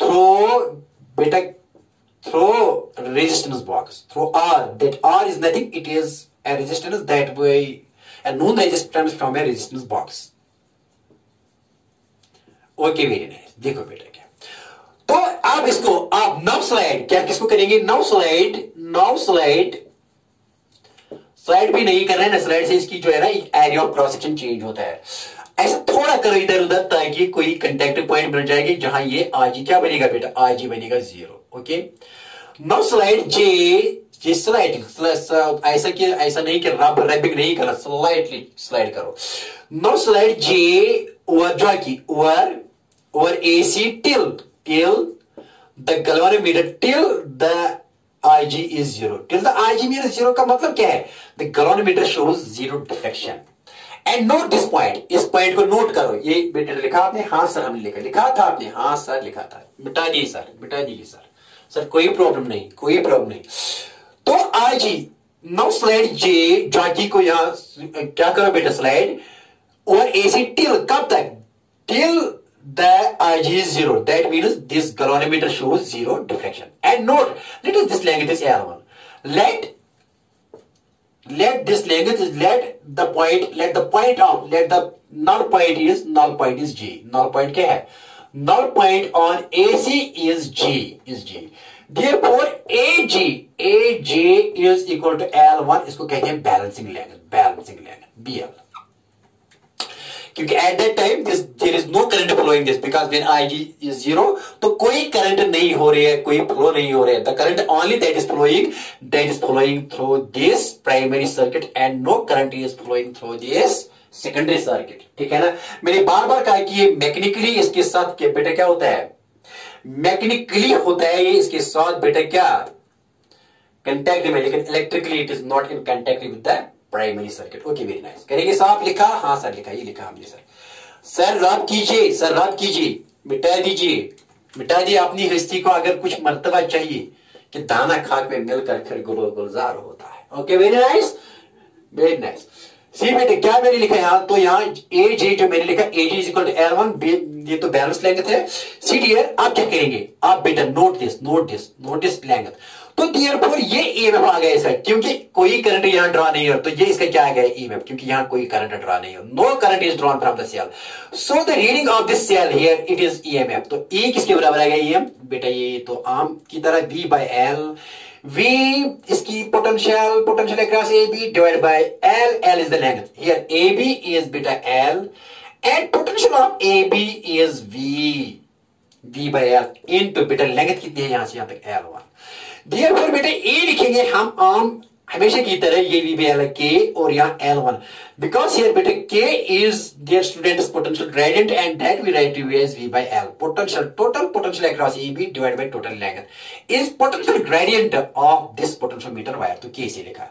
through बेटा through resistance box, through R, that R is nothing, it is a resistance that way, a known resistance from a resistance box. Okay, very nice. देखो बेटा क्या, तो आप इसको आप नाउ स्लाइड क्या किसको करेंगे? नाउ स्लाइड भी नहीं कर रहे हैं ना, स्लाइड से इसकी जो है ना area of cross section change होता है, ऐसा थोड़ा करो इधर उधर, ताकि कोई कंटेक्ट पॉइंट बन जाएगी जहां ये आरजी क्या बनेगा बेटा? आरजी बनेगा 0। ओके, नाउ स्लाइड जे स्लाइडिंग, ऐसा नहीं कि रैपिंग नहीं करना, स्लाइटली स्लाइड करो। Now slide J over jockey over AC till the galvanometer till the IG is 0, till the IG means 0 का मतलब क्या है? The galvanometer shows 0 deflection, and note this point, इस पॉइंट को नोट करो। ये बेटे लिखा आपने? हाँ सर हमने लिखा था आपने? हाँ सर लिखा था, मिटा दीजिए सर कोई प्रॉब्लम नहीं। तो IG नाउ स्लाइड जे जॉकी को यहाँ क्या करो बेटा? स्लाइड और AC till कब तक? Till the IG is 0, that means this galvanometer shows 0 deflection, and note let this length is L1, let this length is let the null point is G, null point क्या है? Null point on AC is G, therefore AG is equal to L1, इसको कहते हैं balancing length BL, क्योंकि at that time there is no current flowing this, because when IG is 0 तो कोई current नहीं हो रही है, कोई फ्लो नहीं हो रहा है। The current only that is flowing through this primary circuit, and no current is flowing through this secondary circuit, ठीक है ना? मैंने बार कहा कि ये मैकेनिकली इसके साथ बेटा क्या होता है? मैकेनिकली होता है ये इसके साथ बेटा क्या? कंटैक्ट में, लेकिन electrically it is not in contact with the primary circuit. Okay, very nice. करेंगे साहब? लिखा? हाँ सर लिखा, ये लिखा हमने सर रब कीजिए, मिटा दीजिए अपनी हस्ती को, अगर कुछ मर्तबा चाहिए कि दाना खाक में मिलकर फिर गुलजार होता है। Okay, very nice. सी बेटे क्या मैंने लिखा यहाँ? तो यहाँ AJ जो मैंने लिखा AG is equal to L1, ये तो बैलेंस लेंथ है। सी डियर आप क्या करेंगे? आप बेटा नोट दिस लेंथ। तो देयरफॉर ये EMF आ गया इसका, क्योंकि कोई करंट यहां ड्रॉ नहीं हो, तो ये इसका क्या आ गया? EMF, क्योंकि यहां कोई करंट ड्रॉ नहीं हो, no current is drawn from the cell, so the reading of this cell here it is EMF। तो E किसके बराबर आ गया? EM बेटा ये तो आम की तरह V/L, V इसकी potential across AB divide by L is the length, here AB is बेटा L, and potential of AB is V/L into बेटा लेंथ कितनी है यहां से यहां तक? L1। Therefore बेटे ए लिखेंगे हम आम हमेशा की तरह, ये V/L K और यहाँ L1, because here बेटे K is their student's potential gradient, and that we write to as V/L, total potential across AB divided by total length is potential gradient of this potentiometer wire, तो K से लिखा।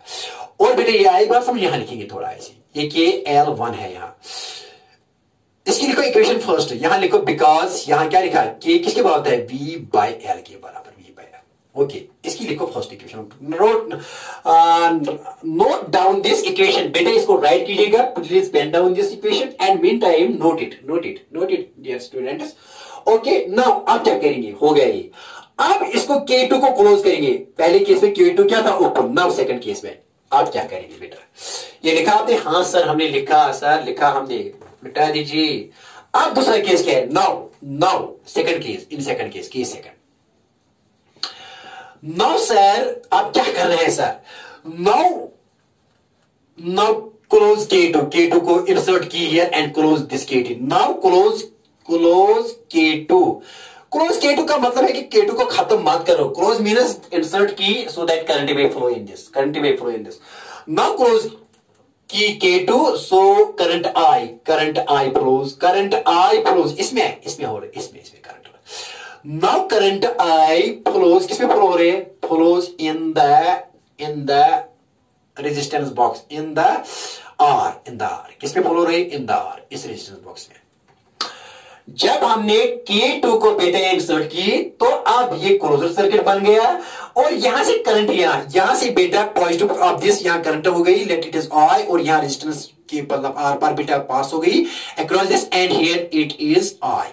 और बेटे ये आई बात समझ, यहाँ लिखेंगे थोड़ा ऐसे, ये K L1 है यहाँ, इसकी लिखो इक्वेशन फर्स्ट, यहां लिखो बिकॉज यहां क्या लिखा है? K किसके बराबर है? V/L के बराबर, ओके इसकी लिखो first equation, note down this equation बेटा, इसको राइट कीजिएगा, please pen down this equation and mean time note it dear students. Okay, now अब क्या करेंगे? हो गया ये। अब इसको K2 को क्लोज करेंगे। पहले केस में K2 क्या था? ओपन। नाउ सेकंड केस में आप क्या करेंगे बेटा? ये लिखा आपने? हाँ सर हमने लिखा, सर लिखा हमने, मिटा दीजिए। अब दूसरा केस क्या है? Now now second case, in second case second. Now sir आप क्या कर रहे हैं sir? Now now close K2 को इंसर्ट की here and close this K2। Now close K2 का मतलब है कि K2 को खत्म मत करो। क्लोज मीन्स इंसर्ट की so that current may flow in this, now close की K2 so current I flows इसमें हो रहा है, इसमें current. Now current I flows किसमें फ्लो हो रहे हैं? Flows in the resistance box, in the R, किसमें फ्लो हो रहे? इन द R, इस रेजिस्टेंस बॉक्स में। जब हमने K2 को बेटा इंसर्ट की तो अब ये क्लोजर सर्किट बन गया और यहां से करंट यहां से बेटा पॉजिटिव ऑफ दिस यहां करंट हो गई, लेट इट इज I, और यहां रेजिस्टेंस की मतलब R पर बेटा पास हो गई across this and here it is I,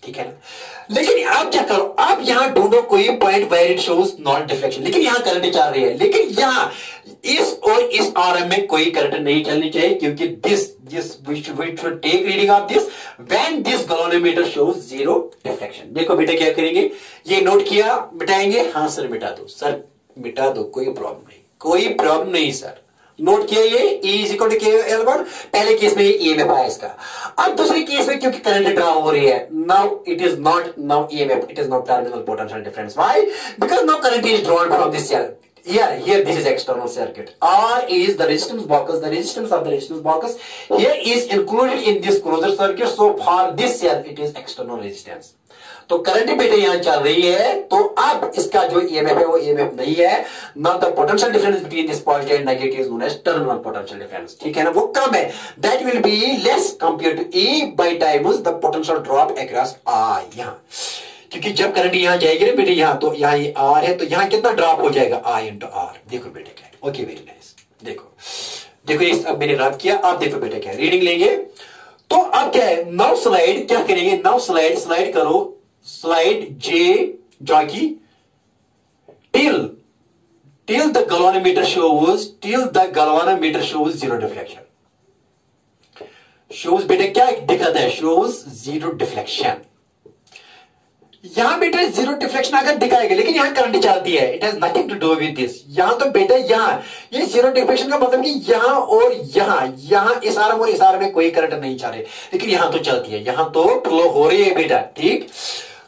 ठीक है ना। लेकिन आप क्या करो, आप यहां ढूंढो कोई point where it shows non deflection, लेकिन यहां करंट चल रही है, लेकिन यहां इस और इस आरएम में कोई करंट नहीं चलनी चाहिए, क्योंकि this we should take reading of this when this galvanometer shows zero deflection। देखो बेटा क्या करेंगे, ये नोट किया, मिटाएंगे? हाँ सर मिटा दो, सर मिटा दो, कोई प्रॉब्लम नहीं सर। नोट किया ये E is equal to K/L1, पहले केस में EMF आया इसका। अब दूसरे केस में क्योंकि करंट ड्रा हो रही है, now it is not now EMF, it is not terminal potential difference। Why? Because now current is drawn from this cell। Here this is external circuit. R is the resistance box, the resistance of the resistance box here is included in this closure circuit, so for this cell it is external resistance। तो current बेटे यहां चल रही है, तो अब इसका जो EMF है वो EMF नहीं है, not the potential difference between this positive and negative is known as terminal potential difference, ठीक है ना, वो कम है, that will be less compare to E by times the potential drop across I। यहां क्योंकि जब करंट यहां जाएगी ना बेटे यहां, तो यहां ये R है, तो यहां कितना ड्रॉप हो जाएगा? I into R। देखो बेटे क्या है, ओके वेरी नाइस। देखो ये अब मैंने रब किया, अब देखो बेटे क्या है, रीडिंग लेंगे। तो अब क्या है, नाउ स्लाइड क्या करेंगे, नाउ स्लाइड करो, slide J jockey till the galvanometer shows zero deflection। shows बेटे क्या दिखाता है? shows zero deflection। यहां बेटा जीरो डिफ्लेक्शन अगर दिखाएगा, लेकिन यहां करंट चलती है, it has nothing to do with this. यहां तो बेटा यहां ये जीरो डिफ्लेक्शन का मतलब कि यहां और यहां इस आर्म और इस आर्म में कोई करंट नहीं चल रही, लेकिन यहां तो चलती है, यहां तो फ्लो हो रही है बेटा, ठीक।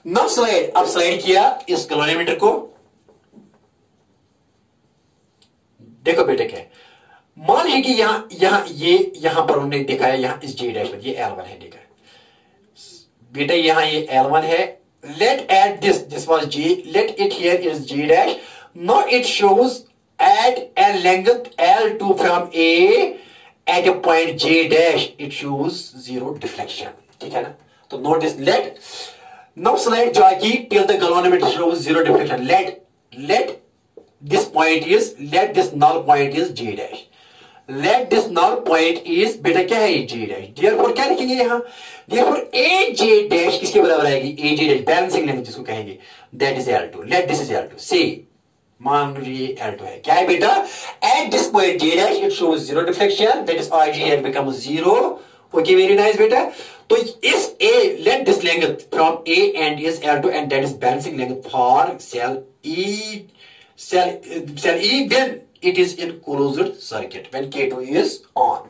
नाउ स्लाइड, अब स्लाइड किया इस गैल्वेनोमीटर को, देखो बेटे क्या है, मान लीजिए कि यहां पर उन्होंने दिखाया, यहां इस J डैश पर ये L1 है, देखा बेटा यहां ये L1 है, let add this was G, let it here is G dash, now it shows at a length L2 from A at a point J dash it shows zero deflection, ठीक है ना। तो note this, let now slide jockey till the galvanometer shows zero deflection, let this point is, let this null point is J dash, let this null point is बेटा क्या है ये J dash, therefore क्या लिखेंगे यहाँ, therefore AJ dash किसके बराबर आएगी? AJ dash बैलेंसिंग लेंथ जिसको कहेंगे, that is L2, let this is L2, say मान लीजिए L2 है, क्या है बेटा, at this point J dash it shows zero deflection, that is RG here becomes zero, okay very nice बेटा। तो इस A, let this length from A and is L2 and that is balancing length for cell E when it is in closed circuit, when K2 is on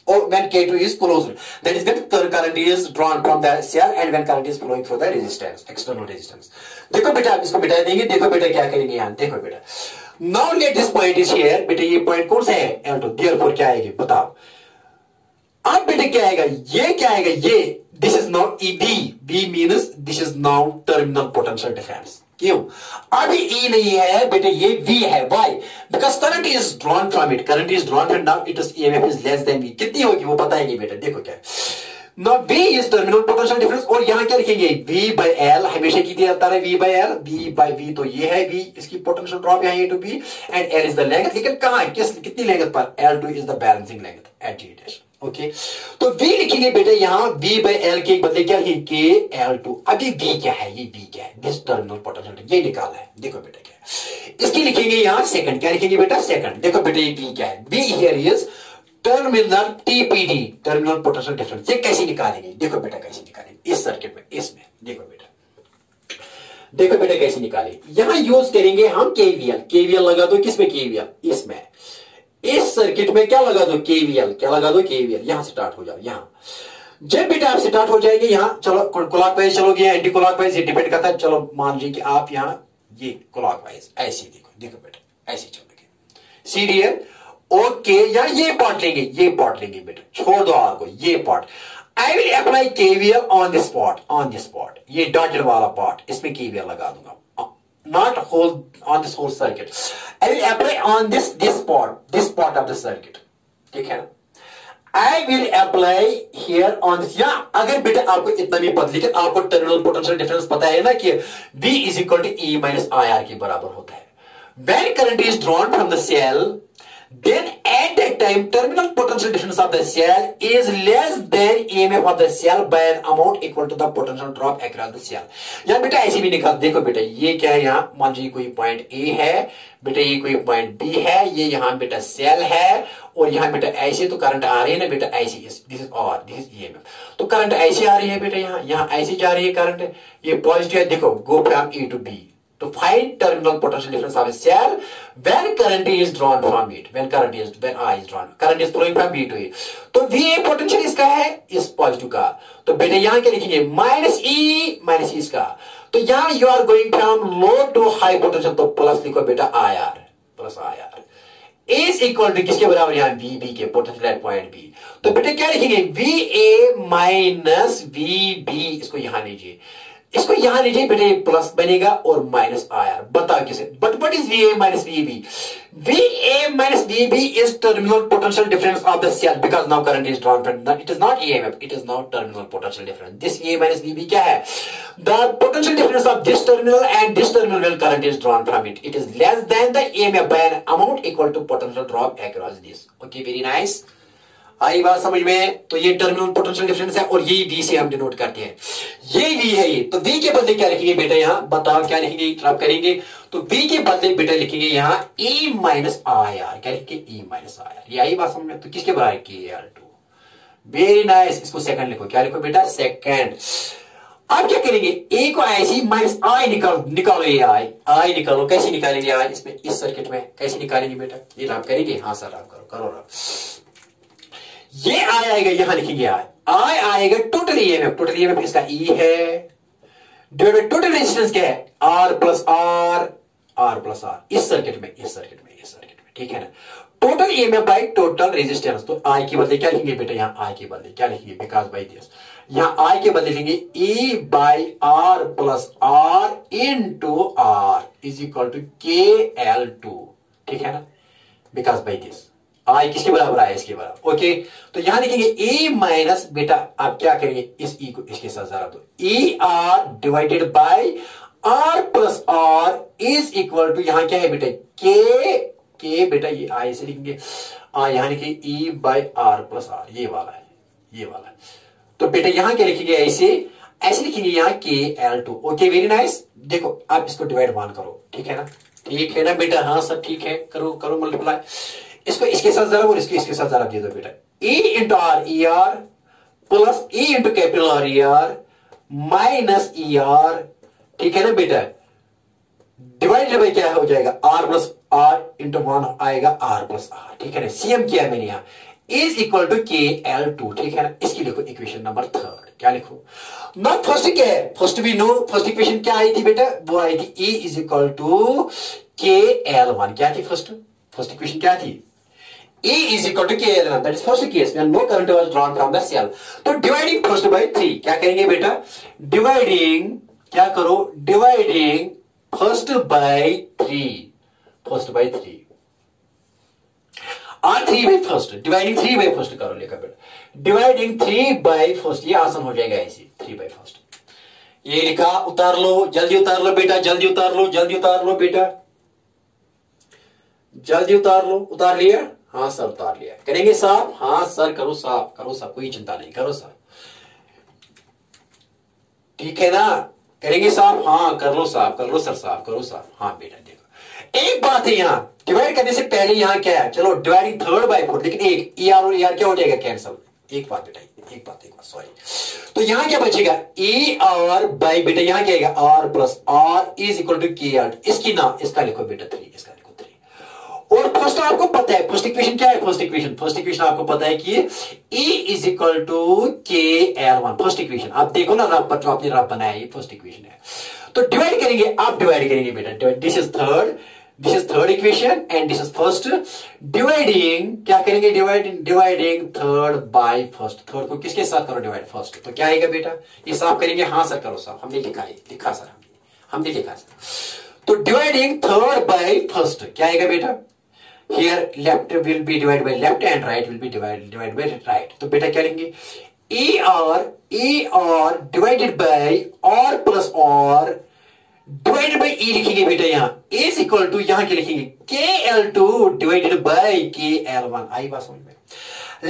or when K2 is closed, that is when current is drawn from the cell and when current is flowing through the resistance, external resistance। देखो बेटा आप इसको मिटा देंगे, देखो बेटा क्या करेंगे यहाँ, देखो बेटा now let this point is here, बेटा ये पॉइंट कौन सा है? L2, therefore क्या आएगी बताओ, अब बेटा क्या आएगा, ये क्या आएगा, ये this is now EB, B means this is now terminal potential difference। क्यों? अभी E नहीं है बेटे, ये V है, why? Because current is drawn from it, now it is EMF is less than V, कितनी होगी वो बताएंगे बेटा, देखो क्या now V is terminal potential difference, और यहाँ क्या लिखेंगे, V by L, हमेशा की आता है V by L, V by V तो ये है V, इसकी potential drop यहाँ A to B and L is the length, लेकिन कहाँ कितनी लेंथ पर, L2 is the balancing length at G dash, okay, तो V लिखेंगे बेटा यहाँ V बाई एल के बदले क्या लिखेंगे K L2। अभी V क्या है, ये V क्या है, दिस टर्मिनल पोटेंशियल ये निकाला है, देखो बेटा क्या है, इसकी लिखेंगे यहाँ सेकंड, क्या लिखेंगे बेटा सेकंड। देखो बेटा ये V क्या है, V here is terminal TPD, terminal potential difference. ये कैसे निकालेंगे, देखो बेटा कैसे निकालेंगे इस सर्किट में, इसमें देखो बेटा, देखो बेटा कैसे निकाले, यहां यूज करेंगे हम KVL लगा दो, किसमें KVL, इसमें, इस सर्किट में क्या लगा दो KVL, क्या लगा दो KVL, यहां स्टार्ट हो जाओ, यहां जब बेटा आप स्टार्ट हो जाएंगे, यहां चलो क्लॉकवाइज चलोगे या एंटी क्लॉकवाइज, ये डिपेंड करता है। चलो मान लीजिए कि आप यहां ये क्लॉकवाइज ऐसे देखो, देखो बेटा ऐसे चलोगे, सीरियल ओके, या ये पार्ट लेंगे बेटा, छोड़ दो आपको ये part. I will apply KVL on this spot, ये डॉटेड वाला पार्ट, इसमें KVL लगा दूंगा, not whole on this whole circuit. I will apply on this part of the circuit. ठीक है ना, I will apply here on this। या अगर बेटा आपको इतना नहीं पता, लेकिन आपको टर्मिनल पोटेंशियल डिफरेंस पता है ना कि V is equal to E minus IR के बराबर होता है। When current is drawn from the cell, then at that time terminal potential difference of the cell is less than EMF of the cell by an amount equal to the potential drop across the cell। यहाँ बेटा ऐसे भी निकाल, देखो बेटा ये क्या है, यहाँ मान लीजिए कोई पॉइंट A है बेटा, ये कोई पॉइंट B है, ये यहाँ बेटा सेल है, और यहाँ बेटा ऐसे तो करंट आ रही है ना बेटा, ऐसे this is R, this is EMF, तो करंट ऐसे आ रही है बेटा, यहाँ ऐसे जा रही है करंट, ये पॉजिटिव है, देखो go from A to B। To find terminal potential difference of a cell when current is drawn from it, when I is drawn, current is flowing from B to A। तो VA potential इसका है, इस positive का, तो बेटा यहाँ क्या लिखेंगे माइनस ई इसका, तो यहाँ you are going from low to high potential, तो प्लस लिखो बेटा IR, plus IR is equal to किसके बराबर, यहाँ VB के, पोटेंशियल एट पॉइंट B। तो बेटा क्या लिखेंगे VA माइनस VB, इसको यहां लीजिए, इसको यहां लीजिए बेटे, प्लस बनेगा और माइनस IR, बताओ किसे, but what is VA minus VB? VA minus VB is terminal potential difference of the cell, because now current is drawn from, it is not EMF, it is now terminal potential difference. This VA minus VB क्या है, the potential difference of this terminal and this terminal when current is drawn from it, it is less than the EMF by an amount equal to potential drop across this. Okay, very nice, आई बात समझ में। तो ये terminal potential difference है, और ये V से हम डिनोट करते हैं, ये V है ये, तो V के बदले क्या लिखेंगे बेटा, यहाँ बताओ क्या लिखेंगे, ट्रैप करेंगे, तो V के बदले बेटा लिखेंगे यहाँ E माइनस IR, क्या लिखेंगे E माइनस IR, ये आई बात समझ में। तो किसके बराबर KL2, वेरी नाइस, इसको सेकंड लिखो, क्या लिखो बेटा सेकंड। अब क्या करेंगे, ए को ऐसी माइनस I निकालो, ये I निकालो, कैसे निकालेंगे I इसमें, इस सर्किट में कैसे निकालेंगे बेटा, ये आप करेंगे, हाँ सर आप करो ये I आएगा, यहां लिखेंगे I आएगा टोटल EMF इसका E है, डिवाइडेड टोटल रेजिस्टेंस क्या है R प्लस R, इस सर्किट में, ठीक है ना, total EMF by total resistance. तो I के बदले क्या लिखेंगे बेटा, यहाँ I के बदले क्या लिखेंगे, बिकॉज बाई दिस, यहाँ I के बदले लिखेंगे E by R plus R into R is equal to KL2, ठीक है ना, बिकॉज बाई दिस I किसके बराबर आया, इसके बराबर। ओके, तो यहां लिखेंगे E माइनस बेटा, आप क्या करेंगे, इस E को इसके साथ जरा दो, ER divided by R plus R is equal to, यहां क्या है बेटा K बेटा, ये I से लिखेंगे, यहां लिखेंगे E by R plus R, ये वाला है, तो बेटा यहां क्या लिखेंगे, ऐसे लिखेंगे यहाँ KL2। Okay, very nice. देखो आप इसको डिवाइड वन करो, ठीक है ना बेटा, हाँ सब ठीक है, करो मल्टीप्लाई, इसको इसके साथ जरा और इसके साथ जरा दे दो बेटा, E into R ER plus E into capital R ER minus ER, ठीक है ना बेटा, डिवाइडेड बाय क्या हो जाएगा, R प्लस R इंटू 1 आएगा R प्लस R, ठीक है ना, CM किया मैंने यहाँ, इज इक्वल टू KL2, ठीक है ना। इसकी लिखो इक्वेशन नंबर थर्ड, क्या लिखो ना, फर्स्ट क्या है, फर्स्ट भी नो, फर्स्ट इक्वेशन क्या आई थी बेटा, वो आई थी E is equal to KL1, क्या थी फर्स्ट इक्वेशन क्या थी, E is equal to KL1, that is first case when no current was drawn from the cell। तो डिवाइडिंग फर्स्ट बाय 3 क्या करेंगे बेटा, डिवाइडिंग क्या करो, डिवाइडिंग फर्स्ट बाय 3 और 3 by first, dividing 3 by first करो लेकर बेटा, डिवाइडिंग 3 बाय फर्स्ट, ये आसान हो जाएगा ऐसे, 3 बाय फर्स्ट, ये लिखा, उतार लो, जल्दी उतार लो बेटा, जल्दी उतार लो बेटा, जल्दी उतार लो, उतार लिया, हाँ सर उतार लिया। करेंगे साहब? हाँ सर करो साहब, करो साहब, कोई चिंता नहीं, करो साहब, ठीक है ना? करेंगे साहब? हाँ कर लो साहब, कर लो सर साहब, करो साहब। हाँ बेटा देखो एक बात है, यहाँ डिवाइड करने से पहले यहाँ क्या है, चलो डिवाइडिंग थर्ड बाय फोर्थ, लेकिन एक ई आर और ई आर क्या हो जाएगा, कैंसल। एक बात बेटा, एक बात सॉरी, तो यहां क्या बचेगा, ई आर बाई बेटा यहां क्या आएगा, R plus R is equal to K R. इसकी ना इसका लिखो बेटा 3, इसका लिखो 3। और फर्स्ट आपको पता है फर्स्ट इक्वेशन क्या है, फर्स्ट इक्वेशन आपको पता है कि E इज इक्वल टू के एल वन, फर्स्ट इक्वेशन। आप देखो ना रफ, जो आपने रफ बनाया ये फर्स्ट इक्वेशन है। तो डिवाइड करेंगे, आप डिवाइड करेंगे बेटा, this is third equation and this is first. Dividing क्या करेंगे, dividing third by first. Third को किसके साथ करो, डिवाइड फर्स्ट। तो क्या आएगा बेटा, ये साफ करेंगे। हाँ सर करो साहब, हमने लिखा है, लिखा सर हमने लिखा सर। तो डिवाइडिंग थर्ड बाय फर्स्ट क्या आएगा बेटा, here left will be divided by left and right will be divided by right। तो बेटा क्या लेंगे, ER divided by R plus R divided by E लिखेंगे बेटा, यहाँ is equal to यहाँ क्या लिखेंगे, KL2 divided by KL1। आई बात समझ में?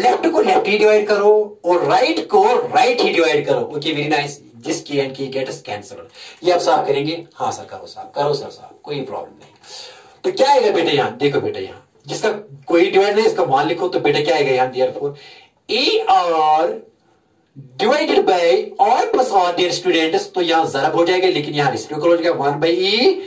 लेफ्ट को लेफ्ट ही डिवाइड करो और राइट को राइट ही डिवाइड करो। ओके वेरी नाइस, जिस के एंड के गेट्स कैंसल। ये आप साफ करेंगे। हाँ सर करो साहब, करो सर साहब, कोई प्रॉब्लम नहीं। तो क्या आएगा बेटा, यहाँ देखो बेटा, यहाँ जिसका कोई डिवाइड नहीं इसका वन लिखो। तो बेटा क्या आएगा यहाँ, therefore E R divided by R plus R dear students. तो यहां जरब हो जाएगा, लेकिन यहां रेसिप्रोकल हो जाएगा, 1 by E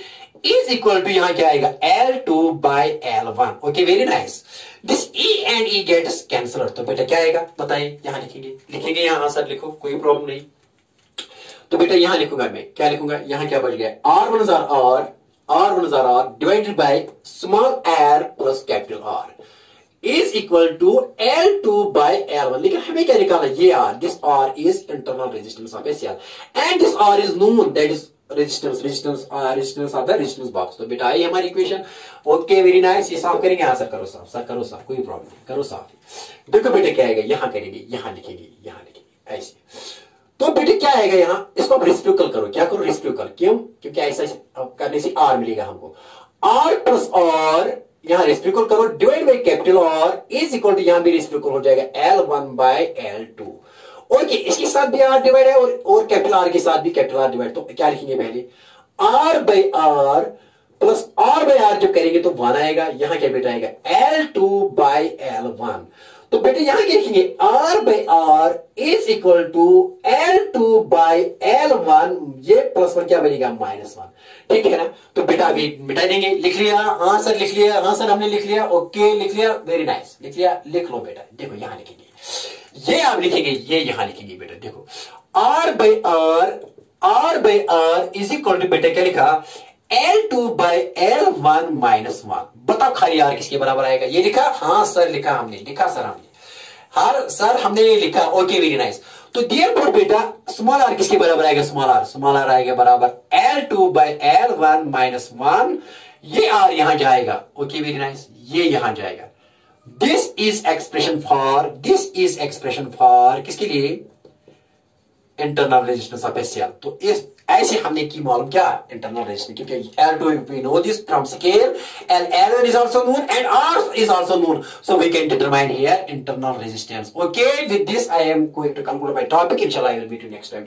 is equal to यहां क्या आएगा, L2 by L1। Okay very nice, this E and E gets cancelled. तो बेटा क्या आएगा बताइए, यहां लिखेंगे यहां। हाँ सर लिखो, कोई प्रॉब्लम नहीं। तो बेटा यहां लिखूंगा मैं, क्या लिखूंगा, यहां क्या बच गया, R1 R divided by small r plus capital R is equal to L2 by L1। लेकिन हमें क्या निकालना, ये R, this R is internal resistance of a cell and this R is known, that is resistance of the resistance box। तो बेटा आई हमारी equation. Okay very nice, ये साफ करेंगे। हाँ सर करो साफ, सर करो साफ, कोई प्रॉब्लम नहीं, करो साफ। देखो बेटा क्या आएगा, यहां करेंगे, यहां लिखेंगे ऐसे। तो बेटे क्या आएगा यहाँ, इसको आप रेसिप्रोकल करो। क्या करो, रेसिप्रोकल। क्यों, क्योंकि ऐसा करने से आर मिलेगा हमको। आर प्लस आर यहाँ रेसिप्रोकल करो, divide by capital R is equal to यहाँ भी रेसिप्रोकल हो जाएगा L1 बाय L2। ओके, इसके साथ भी आर डिवाइड है और कैपिटल आर के साथ भी कैपिटल आर डिवाइड। तो क्या लिखेंगे पहले, R by R plus R by R जब करेंगे तो 1 आएगा। यहाँ क्या बेटा आएगा, L2 बाय L1। तो बेटे यहां क्या लिखेंगे, R by R is equal to L2 by L1। ये प्लस 1 क्या बनेगा, -1। ठीक है ना? तो बेटा अभी मिटा देंगे। लिख लिया? हाँ सर लिख लिया। हाँ सर हमने लिख लिया। ओके लिख लिया, वेरी नाइस, लिख लिया। लिख लो बेटा, देखो यहां लिखेंगे, ये आप लिखेंगे, ये यहां लिखेंगे बेटा। देखो R by R is equal to बेटा क्या लिखा, L2 बाई L1 -1। बताओ खाली R किसके बराबर आएगा, ये लिखा? हाँ सर लिखा हमने, लिखा सर हमने, हाँ सर हमने ये लिखा। Okay very nice. तो देयरफॉर बेटा स्मॉल r किसके बराबर आएगा, स्मॉल r आएगा बराबर L2 बाई L1 -1। ये R यहां जाएगा। ओके वेरी नाइस, ये यहां जाएगा। दिस इज एक्सप्रेशन फॉर किसके लिए, internal resistance of a cell. तो इस ऐसे हमने की मालूम क्या, इंटरनल रेजिस्टेंस, क्योंकि L2 we know this from scale and L1 is also known and R is also known, so we can determine here internal resistance। Okay, with this I am going to conclude my topic. Inshallah I will meet you next time.